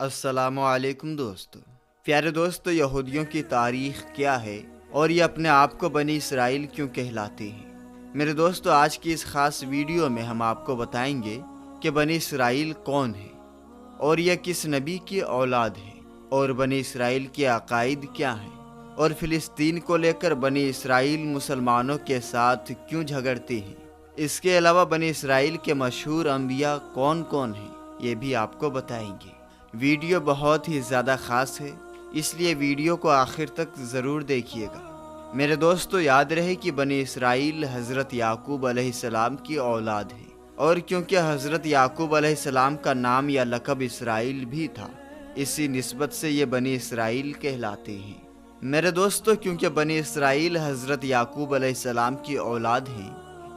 अस्सलामु अलैकुम दोस्तों। प्यारे दोस्तों, यहूदियों की तारीख़ क्या है और ये अपने आप को बनी इसराइल क्यों कहलाते हैं? मेरे दोस्तों, आज की इस ख़ास वीडियो में हम आपको बताएंगे कि बनी इसराइल कौन है और यह किस नबी की औलाद है, और बनी इसराइल के अकायद क्या हैं, और फ़िलिस्तीन को लेकर बनी इसराइल मुसलमानों के साथ क्यों झगड़ते हैं। इसके अलावा बनी इसराइल के मशहूर अंबिया कौन कौन हैं, ये भी आपको बताएंगे। वीडियो बहुत ही ज़्यादा ख़ास है, इसलिए वीडियो को आखिर तक ज़रूर देखिएगा। मेरे दोस्तों, याद रहे कि बनी इसराइल हज़रत याकूब अलैहिस्सलाम की औलाद है, और क्योंकि हज़रत याकूब अलैहिस्सलाम का नाम या लक़ब इसराइल भी था, इसी निस्बत से ये बनी इसराइल कहलाते हैं। मेरे दोस्तों, क्योंकि बनी इसराइल हज़रत याकूब अलैहिस्सलाम की औलाद हैं,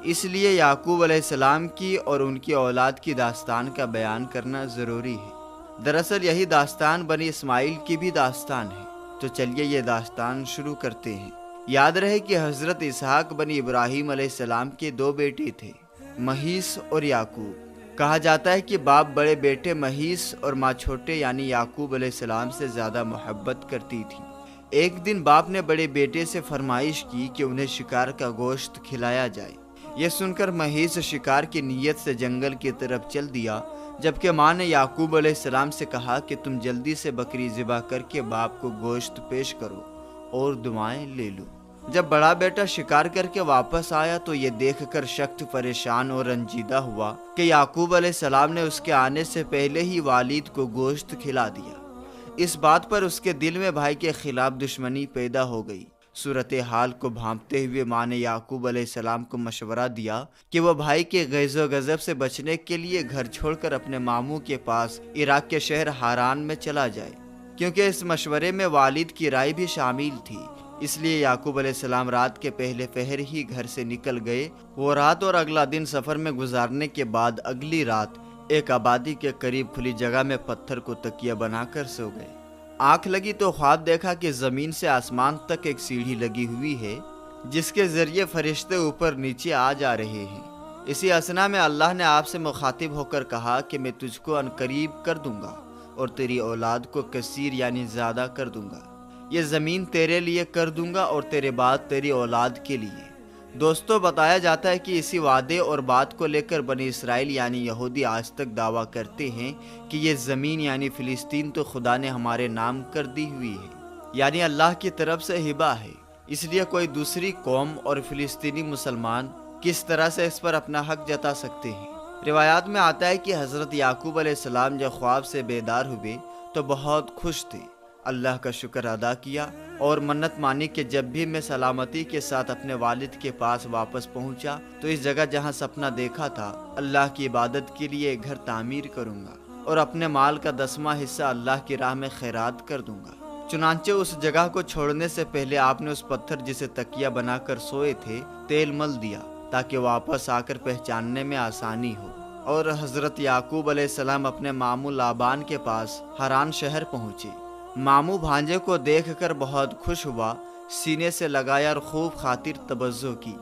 इसलिए याकूब अलैहिस्सलाम की और उनकी औलाद की दास्तान का बयान करना ज़रूरी है। दरअसल यही दास्तान बनी इस्माइल की भी दास्तान है। तो चलिए ये दास्तान शुरू करते हैं। याद रहे कि हज़रत इसहाक बनी इब्राहीम अलैहिस्सलाम के दो बेटे थे, महीस और याकूब। कहा जाता है कि बाप बड़े बेटे महीस और माँ छोटे यानी याकूब अलैहिस्सलाम से ज़्यादा मोहब्बत करती थी। एक दिन बाप ने बड़े बेटे से फरमाइश की कि उन्हें शिकार का गोश्त खिलाया जाए। यह सुनकर महीस शिकार की नीयत से जंगल की तरफ चल दिया, जबकि माँ ने याकूब अलैहिस्सलाम से कहा कि तुम जल्दी से बकरी ज़िबा करके बाप को गोश्त पेश करो और दुआएं ले लो। जब बड़ा बेटा शिकार करके वापस आया तो ये देखकर सख्त परेशान और रंजीदा हुआ कि याकूब अलैहिस्सलाम ने उसके आने से पहले ही वालिद को गोश्त खिला दिया। इस बात पर उसके दिल में भाई के खिलाफ दुश्मनी पैदा हो गई। सूरत हाल को भांपते हुए माँ ने याकूब अलैहिस्सलाम को मशवरा दिया कि वह भाई के गैज़ो गज़ब से बचने के लिए घर छोड़कर अपने मामू के पास इराक के शहर हारान में चला जाए। क्योंकि इस मशवरे में वालिद की राय भी शामिल थी, इसलिए याकूब अलैहिस्सलाम रात के पहले पहर ही घर से निकल गए। वो रात और अगला दिन सफ़र में गुजारने के बाद अगली रात एक आबादी के करीब खुली जगह में पत्थर को तकिया बनाकर सो गए। आँख लगी तो ख्वाब देखा कि ज़मीन से आसमान तक एक सीढ़ी लगी हुई है, जिसके ज़रिए फरिश्ते ऊपर नीचे आ जा रहे हैं। इसी असना में अल्लाह ने आपसे मुखातिब होकर कहा कि मैं तुझको अनकरीब कर दूंगा और तेरी औलाद को कसीर यानी ज़्यादा कर दूंगा। ये ज़मीन तेरे लिए कर दूंगा और तेरे बाद तेरी औलाद के लिए। दोस्तों, बताया जाता है कि इसी वादे और बात को लेकर बनी इसराइल यानी यहूदी आज तक दावा करते हैं कि ये ज़मीन यानी फ़िलिस्तीन तो खुदा ने हमारे नाम कर दी हुई है, यानी अल्लाह की तरफ से हिबा है। इसलिए कोई दूसरी कौम और फ़िलिस्तीनी मुसलमान किस तरह से इस पर अपना हक जता सकते हैं। रिवायात में आता है कि हज़रत याकूब अलैहिस्सलाम जब ख्वाब से बेदार हुए तो बहुत खुश थे, अल्लाह का शुक्र अदा किया और मन्नत मानी कि जब भी मैं सलामती के साथ अपने वालिद के पास वापस पहुंचा तो इस जगह जहां सपना देखा था अल्लाह की इबादत के लिए एक घर तामीर करूंगा और अपने माल का 10वां हिस्सा अल्लाह की राह में खैरात कर दूंगा। चुनांचे उस जगह को छोड़ने से पहले आपने उस पत्थर जिसे तकिया बनाकर सोए थे तेल मल दिया ताकि वापस आकर पहचानने में आसानी हो। और हज़रत याकूब अलैहिस्सलाम अपने मामू लाबान के पास हरान शहर पहुँचे। मामू भांजे को देखकर बहुत खुश हुआ, सीने से लगाया और खूब खातिर तवज्जो की।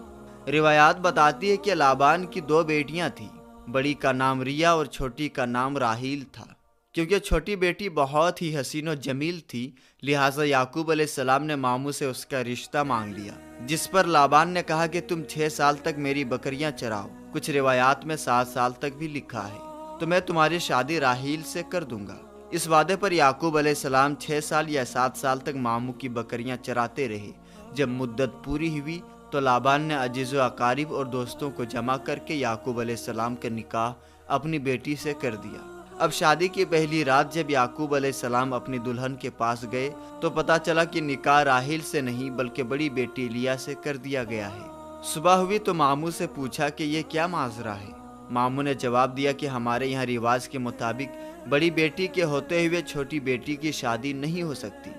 रिवायात बताती है कि लाबान की 2 बेटियां थीं, बड़ी का नाम रिया और छोटी का नाम राहील था। क्योंकि छोटी बेटी बहुत ही हसीन और जमील थी, लिहाजा याकूब अलैहिस्सलाम ने मामू से उसका रिश्ता मांग लिया, जिस पर लाबान ने कहा कि तुम 6 साल तक मेरी बकरियां चराओ। कुछ रिवायात में 7 साल तक भी लिखा है, तो मैं तुम्हारी शादी राहील से कर दूंगा। इस वादे पर याकूब अलैहिस्सलाम 6 साल या 7 साल तक मामू की बकरियां चराते रहे। जब मुद्दत पूरी हुई तो लाबान ने अजीज़ व अकारिब और दोस्तों को जमा करके याकूब अलैहिस्सलाम का निकाह अपनी बेटी से कर दिया। अब शादी की पहली रात जब याकूब अलैहिस्सलाम अपनी दुल्हन के पास गए तो पता चला कि निकाह राहील से नहीं बल्कि बड़ी बेटी लिया से कर दिया गया है। सुबह हुई तो मामू से पूछा कि ये क्या माजरा है। मामू ने जवाब दिया कि हमारे यहाँ रिवाज के मुताबिक बड़ी बेटी के होते हुए छोटी बेटी की शादी नहीं हो सकती,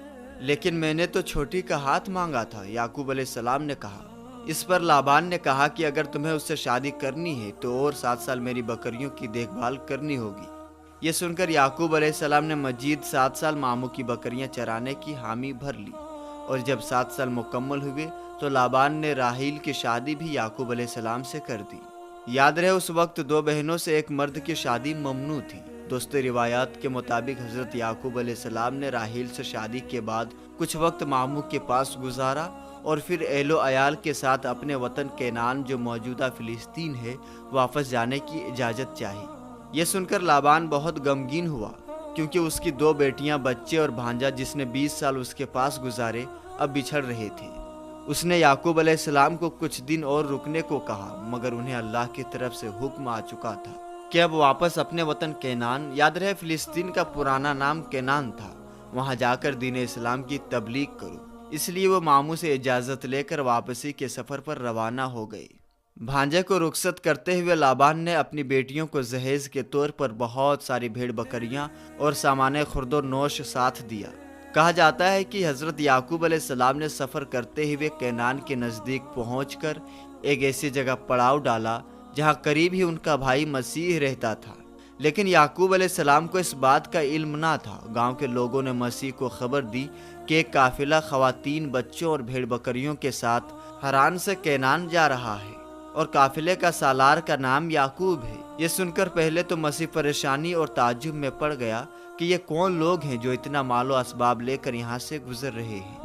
लेकिन मैंने तो छोटी का हाथ मांगा था, याकूब अलैहिस्सलाम ने कहा। इस पर लाबान ने कहा कि अगर तुम्हें उससे शादी करनी है तो और 7 साल मेरी बकरियों की देखभाल करनी होगी। ये सुनकर याकूब अलैहिस्सलाम ने मजीद 7 साल मामू की बकरियां चराने की हामी भर ली, और जब 7 साल मुकम्मल हुए तो लाबान ने राहील की शादी भी याकूब अलैहिस्सलाम से कर दी। याद रहे उस वक्त 2 बहनों से एक मर्द की शादी ममनू थी। دوستو روایات کے مطابق حضرت یعقوب علیہ السلام نے راحیل سے شادی کے بعد کچھ وقت ماموں کے پاس گزارا اور پھر اہل و عیال کے ساتھ اپنے وطن کینان جو موجودہ فلسطین ہے واپس جانے کی اجازت چاہی۔ یہ سن کر لابان بہت غمگین ہوا کیونکہ اس کی 2 بیٹیاں، بچے اور بھانجا جس نے 20 سال اس کے پاس گزارے اب بچھڑ رہے تھے۔ اس نے یعقوب علیہ السلام کو کچھ دن اور رکنے کو کہا، مگر انہیں اللہ کی طرف سے حکم آ چکا تھا کہ اب واپس اپنے وطن کینان، یاد رہے فلسطین کا پرانا نام کینان تھا، وہاں جا کر دین اسلام کی تبلیغ کرو۔ اس لیے وہ ماموں سے اجازت لے کر واپسی کے سفر پر روانہ ہو گئے۔ بھانجے کو رخصت کرتے ہوئے لابان نے اپنی بیٹیوں کو جہیز کے طور پر بہت ساری بھیڑ بکریاں اور سامان خرد و نوش ساتھ دیا۔ کہا جاتا ہے کہ حضرت یعقوب علیہ السلام نے سفر کرتے ہوئے کینان کے نزدیک پہنچ کر ایک ایسی جگہ پڑاؤ ڈالا جہاں قریب ہی ان کا بھائی مسیح رہتا تھا، لیکن یعقوب علیہ السلام کو اس بات کا علم نہ تھا۔ گاؤں کے لوگوں نے مسیح کو خبر دی کہ ایک قافلہ خواتین، بچوں اور بھیڑ بکریوں کے ساتھ حران سے کینان جا رہا ہے اور قافلے کا سالار کا نام یعقوب ہے۔ یہ سن کر پہلے تو مسیح پریشانی اور تعجب میں پڑ گیا کہ یہ کون لوگ ہیں جو اتنا مال و اسباب لے کر یہاں سے گزر رہے ہیں،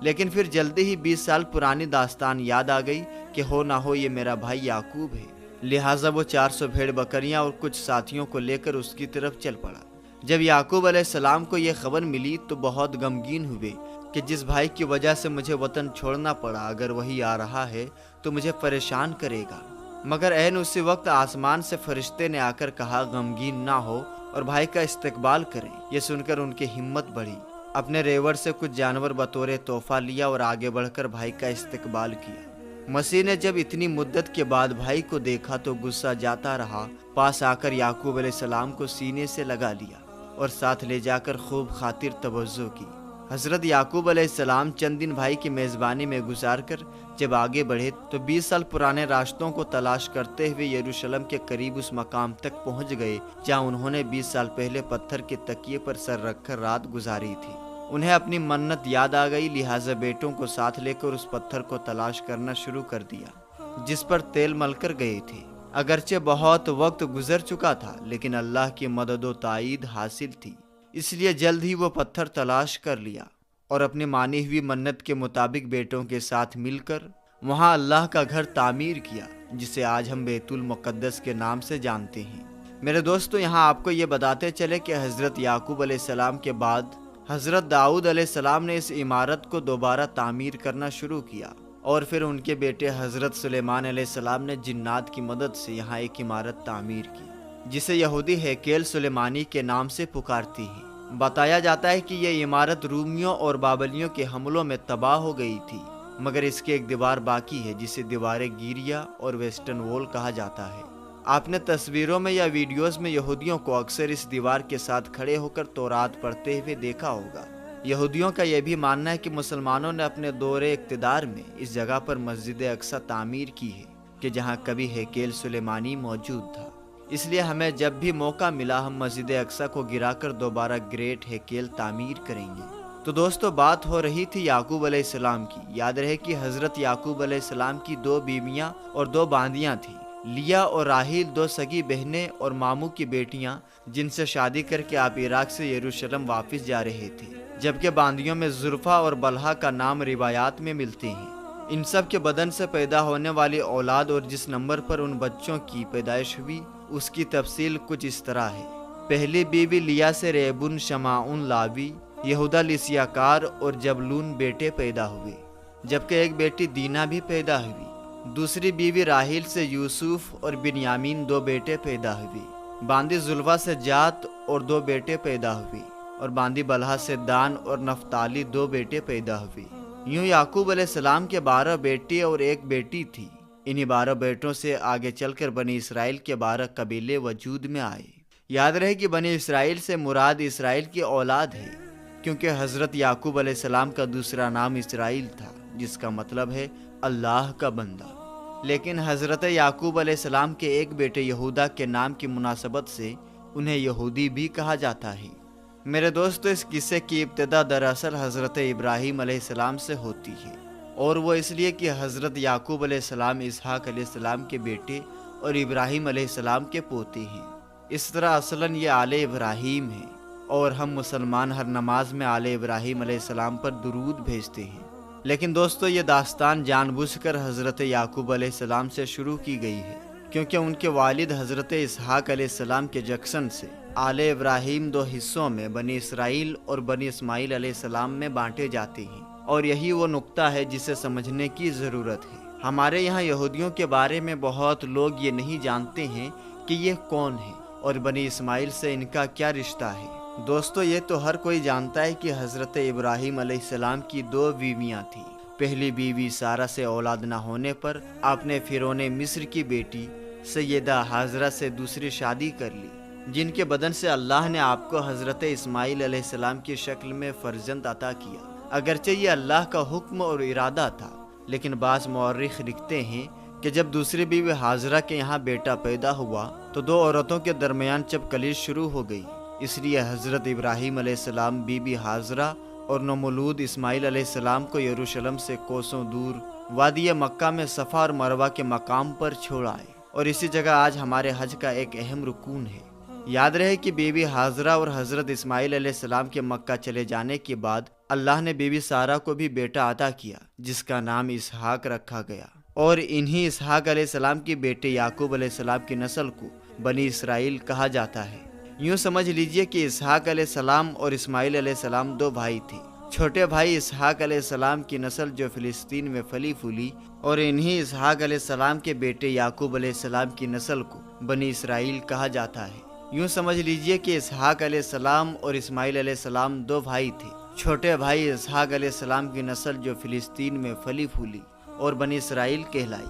لیکن پھر جلدی ہی 20 سال پرانی داستان یاد آ گئی کہ ہو نہ ہو یہ میرا بھائی یعقوب ہے۔ لہٰذا وہ 400 بھیڑ بکریاں اور کچھ ساتھیوں کو لے کر اس کی طرف چل پڑا۔ جب یعقوب علیہ السلام کو یہ خبر ملی تو بہت غمگین ہوئے کہ جس بھائی کی وجہ سے مجھے وطن چھوڑنا پڑا، اگر وہی آ رہا ہے تو مجھے پریشان کرے گا۔ مگر عین اسی وقت آسمان سے فرشتے نے آ کر کہا غمگین نہ ہو اور بھائی کا استقبال کریں۔ یہ سن کر ان کی ہمت بڑھی، اپنے ریوڑ سے کچھ جانور بطور تحفہ لیا اور آگے بڑھ کر بھائی کا استقبال کیا۔ مسیح نے جب اتنی مدت کے بعد بھائی کو دیکھا تو غصہ جاتا رہا، پاس آ کر یعقوب علیہ السلام کو سینے سے لگا لیا اور ساتھ لے جا کر خوب خاطر توجہ کی۔ حضرت یعقوب علیہ السلام چند دن بھائی کی میزبانی میں گزار کر جب آگے بڑھے تو 20 سال پرانے راستوں کو تلاش کرتے ہوئے یروشلم کے قریب اس مقام تک پہنچ گئے جہاں انہوں نے 20 سال پہلے پتھر کے تکیے پر سر رکھ کر رات گزاری تھی۔ انہیں اپنی منت یاد آ گئی، لہٰذا بیٹوں کو ساتھ لے کر اس پتھر کو تلاش کرنا شروع کر دیا جس پر تیل مل کر گئے تھے۔ اگرچہ بہت وقت گزر چکا تھا لیکن اللہ کی مدد و تائید حاصل تھی، اس لیے جلد ہی وہ پتھر تلاش کر لیا اور اپنی مانی ہوئی منت کے مطابق بیٹوں کے ساتھ مل کر وہاں اللہ کا گھر تعمیر کیا جسے آج ہم بیت المقدس کے نام سے جانتے ہیں۔ میرے دوستو، یہاں آپ کو یہ بتاتے چلے کہ حضرت یعقوب علیہ السلام کے بعد حضرت داؤد علیہ السلام نے اس عمارت کو دوبارہ تعمیر کرنا شروع کیا اور پھر ان کے بیٹے حضرت سلیمان علیہ السلام نے جنات کی مدد سے یہاں ایک عمارت تعمیر کی جسے یہودی ہیکل سلیمانی کے نام سے پکارتی ہیں۔ بتایا جاتا ہے کہ یہ عمارت رومیوں اور بابلیوں کے حملوں میں تباہ ہو گئی تھی، مگر اس کی ایک دیوار باقی ہے جسے دیوار گیریا اور ویسٹرن وال کہا جاتا ہے۔ آپ نے تصویروں میں یا ویڈیوز میں یہودیوں کو اکثر اس دیوار کے ساتھ کھڑے ہو کر تورات پڑھتے ہوئے دیکھا ہوگا۔ یہودیوں کا یہ بھی ماننا ہے کہ مسلمانوں نے اپنے دور اقتدار میں اس جگہ پر مسجد اقصی تعمیر کی ہے کہ جہاں کبھی ہیکل سلیمانی موجود تھا، اس لیے ہمیں جب بھی موقع ملا ہم مسجد اقصی کو گرا کر دوبارہ گریٹ ہیکل تعمیر کریں گے۔ تو دوستو، بات ہو رہی تھی یعقوب علیہ السلام کی۔ یاد رہے کہ حضرت یعقوب علیہ السلام کی 2 بیویاں اور 2 باندیاں تھیں، لیا اور راحیل 2 سگی بہنیں اور ماموں کی بیٹیاں جن سے شادی کر کے آپ عراق سے یروشلم واپس جا رہے تھے، جبکہ باندیوں میں زلفا اور بلہا کا نام روایات میں ملتے ہیں۔ ان سب کے بدن سے پیدا ہونے والی اولاد اور جس نمبر پر ان بچوں کی پیدائش ہوئی اس کی تفصیل کچھ اس طرح ہے۔ پہلی بیوی لیا سے ریبن، شمعون، لاوی، یہودا، لسیاکار اور جبلون بیٹے پیدا ہوئے، جبکہ ایک بیٹی دینا بھی پیدا ہوئی۔ دوسری بیوی راحیل سے یوسف اور بنیامین 2 بیٹے پیدا ہوئے۔ باندی زلفا سے جات اور 2 بیٹے پیدا ہوئے، اور باندی بلہا سے دان اور نفتالی 2 بیٹے پیدا ہوئے۔ یوں یعقوب علیہ السلام کے 12 بیٹے اور 1 بیٹی تھی۔ انہی 12 بیٹوں سے آگے چل کر بنی اسرائیل کے 12 قبیلے وجود میں آئے۔ یاد رہے کہ بنی اسرائیل سے مراد اسرائیل کی اولاد ہے، کیونکہ حضرت یعقوب علیہ السلام کا دوسرا نام اسرائیل تھا جس کا مطلب ہے اللہ کا بندہ۔ لیکن حضرت یعقوب علیہ السلام کے ایک بیٹے یہودا کے نام کی مناسبت سے انہیں یہودی بھی کہا جاتا ہے۔ میرے دوستو، اس قصے کی ابتدا دراصل حضرت ابراہیم علیہ السلام سے ہوتی ہے، اور وہ اس لیے کہ حضرت یعقوب علیہ السلام اسحاق علیہ السلام کے بیٹے اور ابراہیم علیہ السلام کے پوتے ہیں۔ इस तरह असलन ये आले इब्राहीम है और हम मुसलमान हर नमाज में आले इब्राहीम अलैहिस्सलाम पर दुरूद भेजते हैं। लेकिन दोस्तों ये दास्तान जानबूझकर हज़रत याकूब अलैहिस्सलाम से शुरू की गई है, क्योंकि उनके वालिद हज़रत इसहाक अलैहिस्सलाम के जक्सन से आले इब्राहीम दो हिस्सों में बनी इसराइल और बनी इस्माइल अलैहिस्सलाम में बांटे जाते हैं, और यही वो नुक्ता है जिसे समझने की ज़रूरत है। हमारे यहाँ यहूदियों के बारे में बहुत लोग ये नहीं जानते हैं कि ये कौन है और बनी इस्माइल से इनका क्या रिश्ता है। दोस्तों ये तो हर कोई जानता है कि हज़रत इब्राहीम अलैहिस्सलाम की दो बीवियाँ थीं। पहली बीवी सारा से औलाद न होने पर आपने फिरौने मिस्र की बेटी सैयदा हाजरा से दूसरी शादी कर ली, जिनके बदन से अल्लाह ने आपको हज़रत इस्माइल अलैहिस्सलाम की शक्ल में फर्जंद अता किया। अगरचे ये अल्लाह का हुक्म और इरादा था, लेकिन बाज़ मौर्रिख लिखते हैं कि जब दूसरी बीवी हाजरा के यहाँ बेटा पैदा हुआ तो दो औरतों के दरमियान चपकलिश शुरू हो गई। इसलिए हज़रत इब्राहीम अलैहिस्सलाम बीबी हाजरा और नौमौलूद इस्माइल अलैहिस्सलाम को यरूशलेम से कोसों दूर वादी मक्का में सफ़ा और मरवा के मकाम पर छोड़ आए, और इसी जगह आज हमारे हज का एक अहम रुकून है। याद रहे कि बीबी हाजरा और हज़रत इस्माइल अलैहिस्सलाम के मक्का चले जाने के बाद अल्लाह ने बीबी सारा को भी बेटा अता किया, जिसका नाम इसहाक रखा गया, और इन्हीं इसहाक अलैहिस्सलाम के बेटे याकूब अलैहिस्सलाम की नस्ल को बनी इसराइल कहा जाता है। यूँ समझ लीजिए कि इसहाक अलैहिस्सलाम और इस्माइल अलैहिस्सलाम दो भाई थे। छोटे भाई इसहाक अलैहिस्सलाम की नस्ल जो फ़िलिस्तीन में फली फूली, और इन्हीं इसहाक अलैहिस्सलाम के बेटे याकूब अलैहिस्सलाम की नस्ल को बनी इसराइल कहा जाता है। यूँ समझ लीजिए कि इसहाक अलैहिस्सलाम और इस्माइल अलैहिस्सलाम दो भाई थे। छोटे भाई इसहाक अलैहिस्सलाम की नस्ल जो फ़िलिस्तीन में फली फूली और बनी इसराइल कहलाई,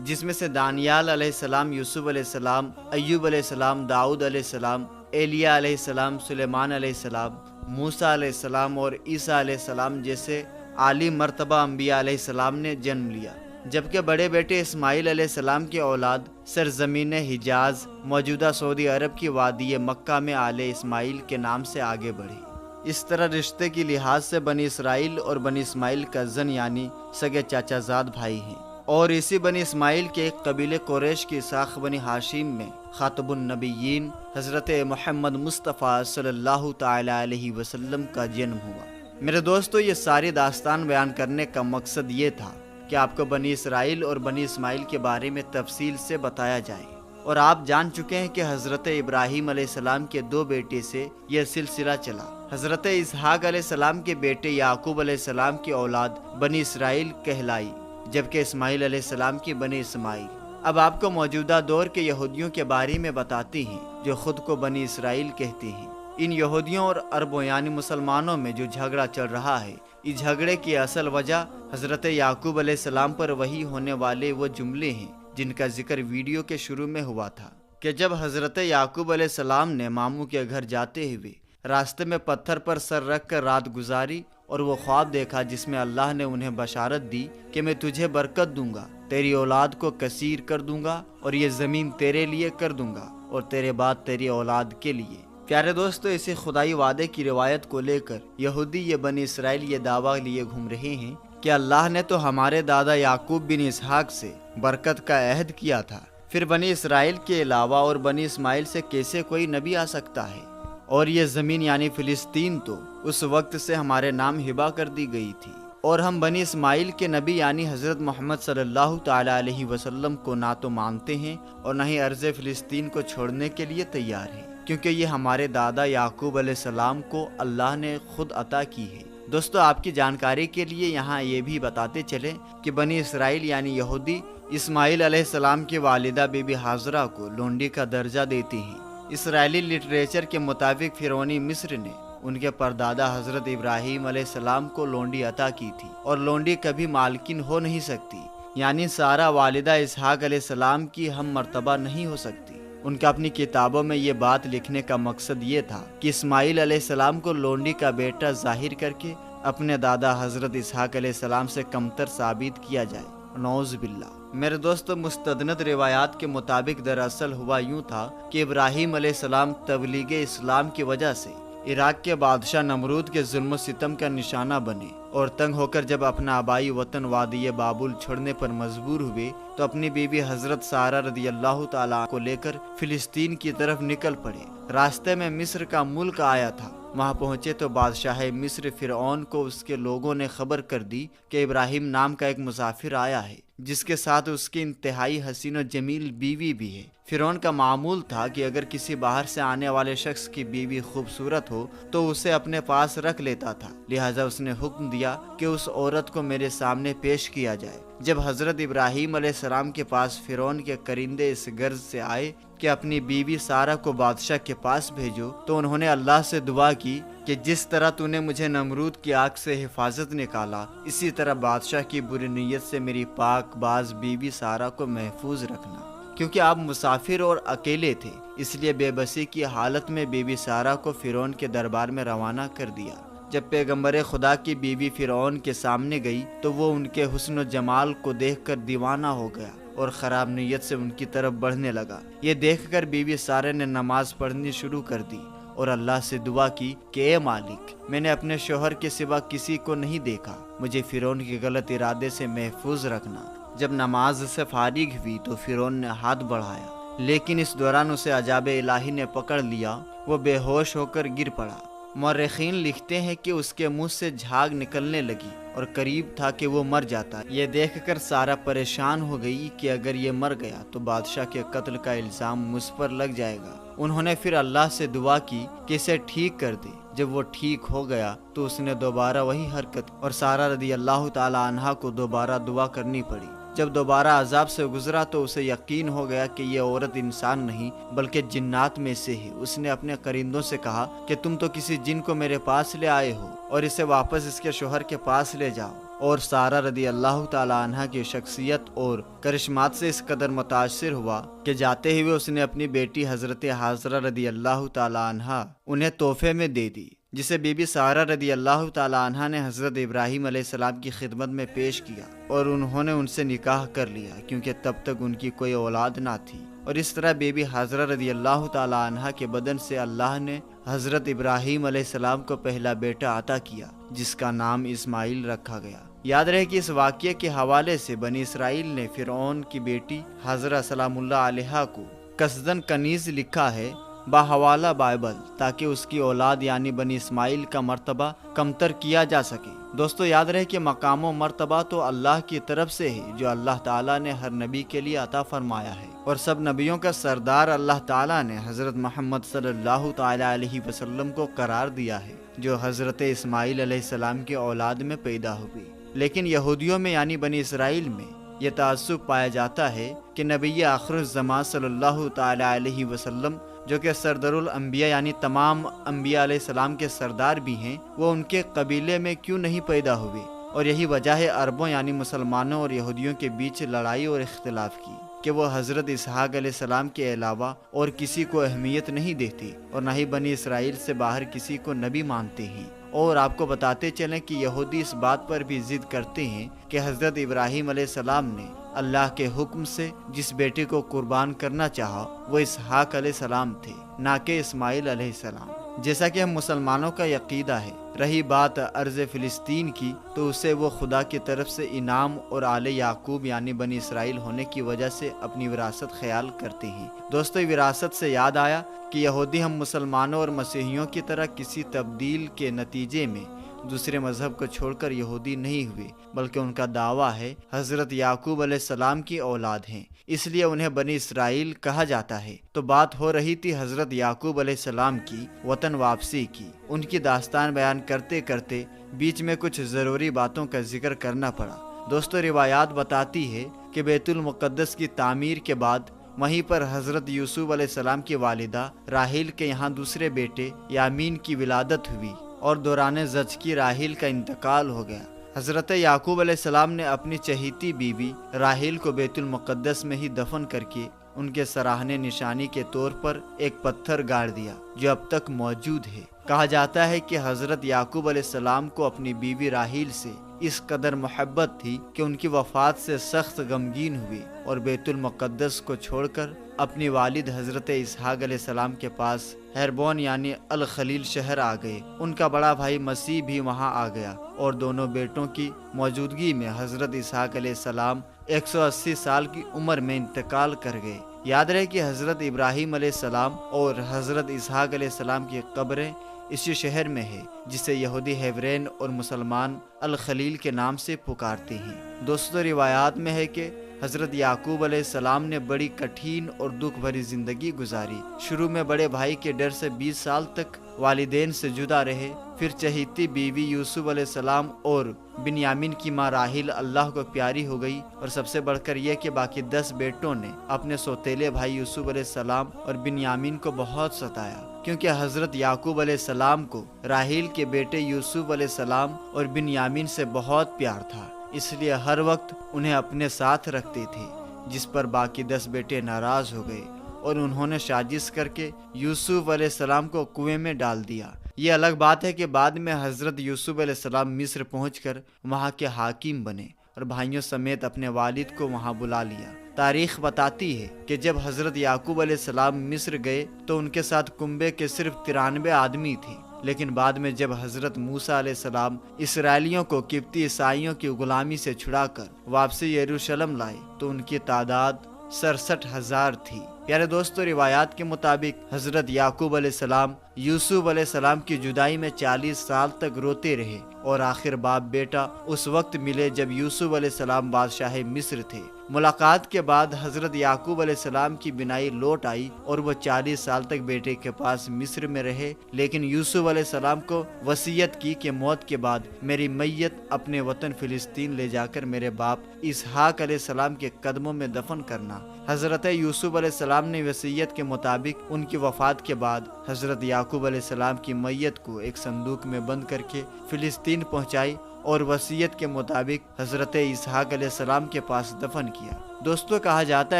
जिसमें से दानियाल अलैहिस्सलाम, यूसुफ अलैहिस्सलाम, अय्यूब अलैहिस्सलाम, दाऊद अलैहिस्सलाम, एलिया अलैहिस्सलाम, सुलेमान अलैहिस्सलाम, मूसा अलैहिस्सलाम और ईसा अलैहिस्सलाम जैसे आली मर्तबा अंबिया अलैहिस्सलाम ने जन्म लिया। जबकि बड़े बेटे इस्माइल अलैहिस्सलाम की औलाद सरजमीन हिजाज मौजूदा सऊदी अरब की वादी मक्का में आले इस्माइल के नाम से आगे बढ़ी। इस तरह रिश्ते की लिहाज से बनी इसराइल और बनी इस्माइल कज़न यानी सगे चाचाजाद भाई हैं, और इसी बनी इस्माइल के एक कबीले कुरैश की साख बनी हाशिम में खातबुन नबीयीन हज़रत मोहम्मद मुस्तफ़ा सल्लल्लाहु ताला अलैहि वसल्लम का जन्म हुआ। मेरे दोस्तों ये सारी दास्तान बयान करने का मकसद ये था कि आपको बनी इसराइल और बनी इस्माइल के बारे में तफसील से बताया जाए, और आप जान चुके हैं कि हज़रत इब्राहीम अलैहिस्सलाम के दो बेटे से यह सिलसिला चला। हज़रत इसहाक अलैहिस्सलाम के बेटे याकूब अलैहिस्सलाम की औलाद बनी इसराइल कहलाई, जबकि इस्माइल अलैहिस्सलाम की बनी इस्माइल। अब आपको मौजूदा दौर के यहूदियों के बारे में बताते हैं जो खुद को बनी इसराइल कहते हैं। इन यहूदियों और अरबों यानी मुसलमानों में जो झगड़ा चल रहा है, इस झगड़े की असल वजह हज़रत याकूब अलैहिस्सलाम पर वही होने वाले वो जुमले हैं जिनका जिक्र वीडियो के शुरू में हुआ था कि जब हज़रत याकूब अलैहिस्सलाम ने मामू के घर जाते हुए रास्ते में पत्थर पर सर रख कर रात गुजारी, और वो ख्वाब देखा जिसमें अल्लाह ने उन्हें बशारत दी कि मैं तुझे बरकत दूंगा, तेरी औलाद को कसीर कर दूंगा, और ये ज़मीन तेरे लिए कर दूंगा और तेरे बाद तेरी औलाद के लिए। प्यारे दोस्तों, इसी खुदाई वादे की रिवायत को लेकर यहूदी ये बनी इसराइल ये दावा लिए घूम रहे हैं कि अल्लाह ने तो हमारे दादा याकूब बिन इसहाक से बरकत का अहद किया था, फिर बनी इसराइल के अलावा और बनी इस्माइल से कैसे कोई नबी आ सकता है, और ये ज़मीन यानी फ़िलिस्तीन तो उस वक्त से हमारे नाम हिबा कर दी गई थी, और हम बनी इस्माइल के नबी यानी हज़रत मोहम्मद सल्लल्लाहु ताला अलैहि वसल्लम को ना तो मानते हैं और ना ही अर्ज़ फ़िलिस्तीन को छोड़ने के लिए तैयार हैं, क्योंकि ये हमारे दादा याकूब अलैहिस्सलाम को अल्लाह ने खुद अता की है। दोस्तों, आपकी जानकारी के लिए यहाँ ये भी बताते चले कि बनी इसराइल यानी यहूदी इस्माइल अलैहिस्सलाम की वालिदा बीबी हाजरा को लोंडी का दर्जा देती हैं। इसराइली लिटरेचर के मुताबिक फिरौनी मिस्र ने उनके परदादा हज़रत इब्राहीम अलैहिस्सलाम को लोंडी अता की थी, और लोंडी कभी मालकिन हो नहीं सकती, यानी सारा वालिदा इसहाक अलैहिस्सलाम की हम मर्तबा नहीं हो सकती। उनका अपनी किताबों में ये बात लिखने का मकसद ये था कि इस्माइल अलैहिस्सलाम को लोंडी का बेटा जाहिर करके अपने दादा हज़रत इसहाक अलैहिस्सलाम से कमतर साबित किया जाए। नौज़ बिल्लाह। मेरे दोस्तों, मुस्तदनद रिवायात के मुताबिक दरअसल हुआ यूँ था कि इब्राहीम अलैहिस्सलाम तबलीग इस्लाम की वजह से इराक के बादशाह नमरूद के जुल्म सितम का निशाना बने और तंग होकर जब अपना आबाई वतन वादी बाबुल छोड़ने पर मजबूर हुए तो अपनी बीवी हजरत सारा रदी अल्लाह ताला को लेकर फिलिस्तीन की तरफ निकल पड़े। रास्ते में मिस्र का मुल्क आया था। वहां पहुंचे तो बादशाह मिस्र फिरौन को उसके लोगों ने खबर कर दी कि इब्राहिम नाम का एक मुसाफिर आया है जिसके साथ उसकी इंतहाई हसीन और जमील बीवी भी है। फिरौन का मामूल था कि अगर किसी बाहर से आने वाले शख्स की बीवी खूबसूरत हो तो उसे अपने पास रख लेता था। लिहाजा उसने हुक्म दिया कि उस औरत को मेरे सामने पेश किया जाए। जब हजरत इब्राहिम अलैहिस्सलाम के पास फिरौन के करिंदे इस गर्ज से आए कि अपनी बीवी सारा को बादशाह के पास भेजो, तो उन्होंने अल्लाह से दुआ की कि जिस तरह तूने मुझे नमरूद की आग से हिफाजत निकाला, इसी तरह बादशाह की बुरी नीयत से मेरी पाक बाज बीवी सारा को महफूज रखना। क्योंकि आप मुसाफिर और अकेले थे, इसलिए बेबसी की हालत में बीवी सारा को फिरौन के दरबार में रवाना कर दिया। जब पैगंबर खुदा की बीवी फिरौन के सामने गई तो वो उनके हुस्न और जमाल को देखकर दीवाना हो गया और ख़राब नीयत से उनकी तरफ बढ़ने लगा। ये देखकर बीवी सारे ने नमाज पढ़नी शुरू कर दी और अल्लाह से दुआ की कि ए मालिक, मैंने अपने शोहर के सिवा किसी को नहीं देखा, मुझे फिरौन के गलत इरादे से महफूज रखना। जब नमाज से फारिग हुई तो फिरौन ने हाथ बढ़ाया, लेकिन इस दौरान उसे अजाब इलाही ने पकड़ लिया। वो बेहोश होकर गिर पड़ा। मौरखीन लिखते हैं कि उसके मुंह से झाग निकलने लगी और करीब था कि वो मर जाता। ये देखकर सारा परेशान हो गई कि अगर ये मर गया तो बादशाह के कत्ल का इल्जाम मुझ पर लग जाएगा। उन्होंने फिर अल्लाह से दुआ की कि इसे ठीक कर दे। जब वो ठीक हो गया तो उसने दोबारा वही हरकत और सारा रदी अल्लाह ताला अन्हा को दोबारा दुआ करनी पड़ी। जब दोबारा अजाब से गुजरा तो उसे यकीन हो गया कि ये औरत इंसान नहीं बल्कि जिन्नात में से है। उसने अपने करिंदों से कहा कि तुम तो किसी जिन को मेरे पास ले आए हो और इसे वापस इसके शोहर के पास ले जाओ। और सारा रदी अल्लाह ताला अन्हा की शख्सियत और करिश्मात से इस कदर मुतासिर हुआ कि जाते हुए उसने अपनी बेटी हजरत हाजरा रदी अल्लाह ताला अन्हा उन्हें तोहफे में दे दी, जिसे बीबी सारा रदी अल्लाह ताला अन्हा ने हजरत इब्राहिम अलैहिस्सलाम की खिदमत में पेश किया और उन्होंने उनसे निकाह कर लिया क्योंकि तब तक उनकी कोई औलाद ना थी। और इस तरह बीबी हाजरा रदी अल्लाह ताला अन्हा के बदन से अल्लाह ने हजरत इब्राहिम अलैहिस्सलाम को पहला बेटा अता किया जिसका नाम इस्माइल रखा गया। याद रहे कि इस वाक़ये के हवाले से बनी इसराइल ने फिरौन की बेटी हाजरा सलामुल्लाह अलैहा को कसदन कनीज लिखा है बाहवाला बाइबल, ताकि उसकी औलाद यानी बनी इस्माइल का मर्तबा कमतर किया जा सके। दोस्तों याद रहे कि मकाम व मर्तबा तो अल्लाह की तरफ से है जो अल्लाह ताला ने हर नबी के लिए अता फरमाया है और सब नबियों का सरदार अल्लाह ताला ने हजरत मोहम्मद सल्लल्लाहु ताला अलैहि वसल्लम को करार दिया है जो हजरत इस्माइल अलैहिस्सलाम की औलाद में पैदा हुई। लेकिन यहूदियों में यानी बनी इसराइल में यह तासुब पाया जाता है कि नबी आखिरुज़्ज़मान सल्लल्लाहु ताला अलैहि वसल्लम जो कि सरदरुल अंबिया यानी तमाम अंबिया अलैहिस्सलाम के सरदार भी हैं, वो उनके कबीले में क्यों नहीं पैदा हुए। और यही वजह है अरबों यानी मुसलमानों और यहूदियों के बीच लड़ाई और इख्तिलाफ की कि वो हज़रत इसहाक अलैहिस्सलाम के अलावा और किसी को अहमियत नहीं देते और न ही बनी इसराइल से बाहर किसी को नबी मानते हैं। और आपको बताते चलें कि यहूदी इस बात पर भी जिद करते हैं कि हज़रत इब्राहिम अलैहिस्सलाम ने अल्लाह के हुक्म से जिस बेटे को कुर्बान करना चाहा वो इसहाक अलैहिस्सलाम थे, ना कि इस्माइल अलैहिस्सलाम, जैसा कि हम मुसलमानों का यकीदा है। रही बात अर्ज़ फ़िलिस्तीन की तो उसे वो खुदा की तरफ से इनाम और आले याकूब यानी बनी इसराइल होने की वजह से अपनी विरासत ख्याल करते हैं। दोस्तों विरासत से याद आया कि यहूदी हम मुसलमानों और मसीहियों की तरह किसी तब्दील के नतीजे में दूसरे मजहब को छोड़कर यहूदी नहीं हुए, बल्कि उनका दावा है हजरत याकूब अलैहिस्सलाम की औलाद हैं, इसलिए उन्हें बनी इसराइल कहा जाता है। तो बात हो रही थी हजरत याकूब अलैहिस्सलाम की वतन वापसी की। उनकी दास्तान बयान करते करते बीच में कुछ ज़रूरी बातों का जिक्र करना पड़ा। दोस्तों रिवायात बताती है कि बैतुल मुक़द्दस की तामीर के बाद वहीं पर हजरत यूसुफ अलैहिस्सलाम की वालिदा राहील के यहाँ दूसरे बेटे यामीन की विलादत हुई और दौरान ज़च की राहील का इंतकाल हो गया। हजरत याकूब अलैहिस्सलाम ने अपनी चहीती बीवी राहील को बैतुल मुक़द्दस में ही दफन करके उनके सराहने निशानी के तौर पर एक पत्थर गाड़ दिया जो अब तक मौजूद है। कहा जाता है कि हजरत याकूब अलैहिस्सलाम को अपनी बीवी राहील से اس قدر محبت تھی کہ ان کی وفات سے سخت غمگین ہوئے اور بیت المقدس کو چھوڑ کر اپنی والد حضرت اسحاق علیہ السلام کے پاس ہیربون یعنی الخلیل شہر آ گئے۔ ان کا بڑا بھائی مسیح بھی وہاں آ گیا اور دونوں بیٹوں کی موجودگی میں حضرت اسحاق علیہ السلام 180 سال کی عمر میں انتقال کر گئے۔ یاد رہے کہ حضرت ابراہیم علیہ السلام اور حضرت اسحاق علیہ السلام کی قبریں اسی شہر میں ہے، جسے یہودی ہیورین اور مسلمان الخلیل کے نام سے پکارتے ہیں۔ دوستو، روایات میں ہے کہ حضرت یعقوب علیہ السلام نے بڑی کٹھین اور دکھ بھری زندگی گزاری۔ شروع میں بڑے بھائی کے ڈر سے 20 سال تک والدین سے جدا رہے، پھر چہیتی بیوی یوسف علیہ السلام اور بنیامین کی ماں راحیل اللہ کو پیاری ہو گئی، اور سب سے بڑھ کر یہ کہ باقی 10 بیٹوں نے اپنے سوتیلے بھائی یوسف علیہ السلام اور بنیامین کو بہت ستایا، کیونکہ حضرت یعقوب علیہ السلام کو راحیل کے بیٹے یوسف علیہ السلام اور بنیامین سے بہت پیار تھا، اس لیے ہر وقت انہیں اپنے ساتھ رکھتے تھے، جس پر باقی 10 بیٹے ناراض ہو گئے اور انہوں نے سازش کر کے یوسف علیہ السلام کو کنویں میں ڈال دیا۔ یہ الگ بات ہے کہ بعد میں حضرت یوسف علیہ السلام مصر پہنچ کر وہاں کے حاکم بنے اور بھائیوں سمیت اپنے والد کو وہاں بلا لیا۔ تاریخ بتاتی ہے کہ جب حضرت یعقوب علیہ السلام مصر گئے تو ان کے ساتھ کنبے کے صرف 93 آدمی تھے، لیکن بعد میں جب حضرت موسیٰ علیہ السلام اسرائیلیوں کو قبطی عیسائیوں کی غلامی سے چھڑا کر واپسی یروشلم لائے تو ان کی تعداد 67,000 تھی۔ پیارے دوستو، روایات کے مطابق حضرت یعقوب علیہ السلام یوسف علیہ السلام کی جدائی میں 40 سال تک روتے رہے، اور آخر باپ بیٹا اس وقت ملے جب یوسف علیہ السلام بادشاہ مصر تھے۔ ملاقات کے بعد حضرت یعقوب علیہ السلام کی بینائی لوٹ آئی اور وہ 40 سال تک بیٹے کے پاس مصر میں رہے، لیکن یوسف علیہ السلام کو وصیت کی کہ موت کے بعد میری میت اپنے وطن فلسطین لے جا کر میرے باپ اسحاق علیہ السلام کے قدموں میں دفن کرنا۔ حضرت یوسف علیہ السلام نے وصیت کے مطابق ان کی وفات کے بعد حضرت یعقوب علیہ السلام کی میت کو ایک صندوق میں بند کر کے فلسطین پہنچائی اور وصیت کے مطابق حضرت اسحاق علیہ السلام کے پاس دفن کیا۔ دوستو، کہا جاتا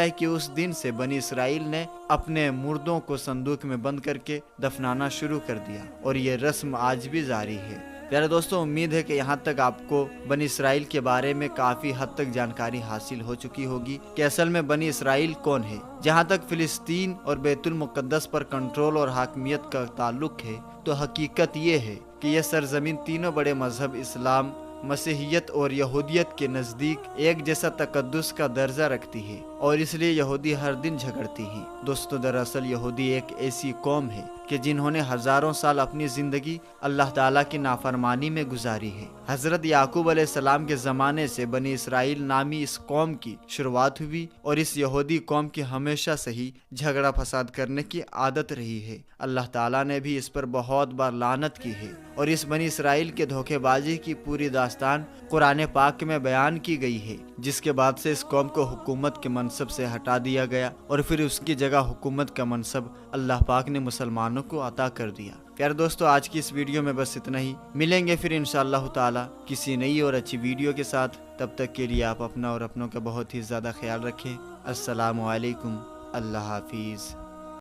ہے کہ اس دن سے بنی اسرائیل نے اپنے مردوں کو صندوق میں بند کر کے دفنانا شروع کر دیا، اور یہ رسم آج بھی جاری ہے۔ پیارے دوستو، امید ہے کہ یہاں تک آپ کو بنی اسرائیل کے بارے میں کافی حد تک جانکاری حاصل ہو چکی ہوگی کہ اصل میں بنی اسرائیل کون ہے۔ جہاں تک فلسطین اور بیت المقدس پر کنٹرول اور حاکمیت کا تعلق ہے تو حقیقت یہ ہے کہ یہ سرزمین تینوں بڑے مذہب اسلام، مسیحیت اور یہودیت کے نزدیک ایک جیسا تقدس کا درجہ رکھتی ہے، اور اس لیے یہودی ہر دن جھگڑتی ہیں۔ دوستو، دراصل یہودی ایک ایسی قوم ہے کہ جنہوں نے ہزاروں سال اپنی زندگی اللہ تعالیٰ کی نافرمانی میں گزاری ہے۔ حضرت یعقوب علیہ السلام کے زمانے سے بنی اسرائیل نامی اس قوم کی شروعات ہوئی، اور اس یہودی قوم کی ہمیشہ سے ہی جھگڑا فساد کرنے کی عادت رہی ہے۔ اللہ تعالیٰ نے بھی اس پر بہت بار لعنت کی ہے، اور اس بنی اسرائیل کے دھوکے بازی کی پوری داستان قرآن پاک میں بیان کی گئی ہے، جس کے بعد سے اس قوم کو حکومت کے منصب سے ہٹا دیا گیا، اور پھر اس کی جگہ حکومت کا منصب اللہ پاک نے مسلمانوں کو عطا کر دیا۔ پیارے دوستو، آج کی اس ویڈیو میں بس اتنا ہی۔ ملیں گے پھر انشاءاللہ تعالی کسی نئی اور اچھی ویڈیو کے ساتھ۔ تب تک کے لیے آپ اپنا اور اپنوں کا بہت ہی زیادہ خیال رکھیں۔ السلام علیکم، اللہ حافظ۔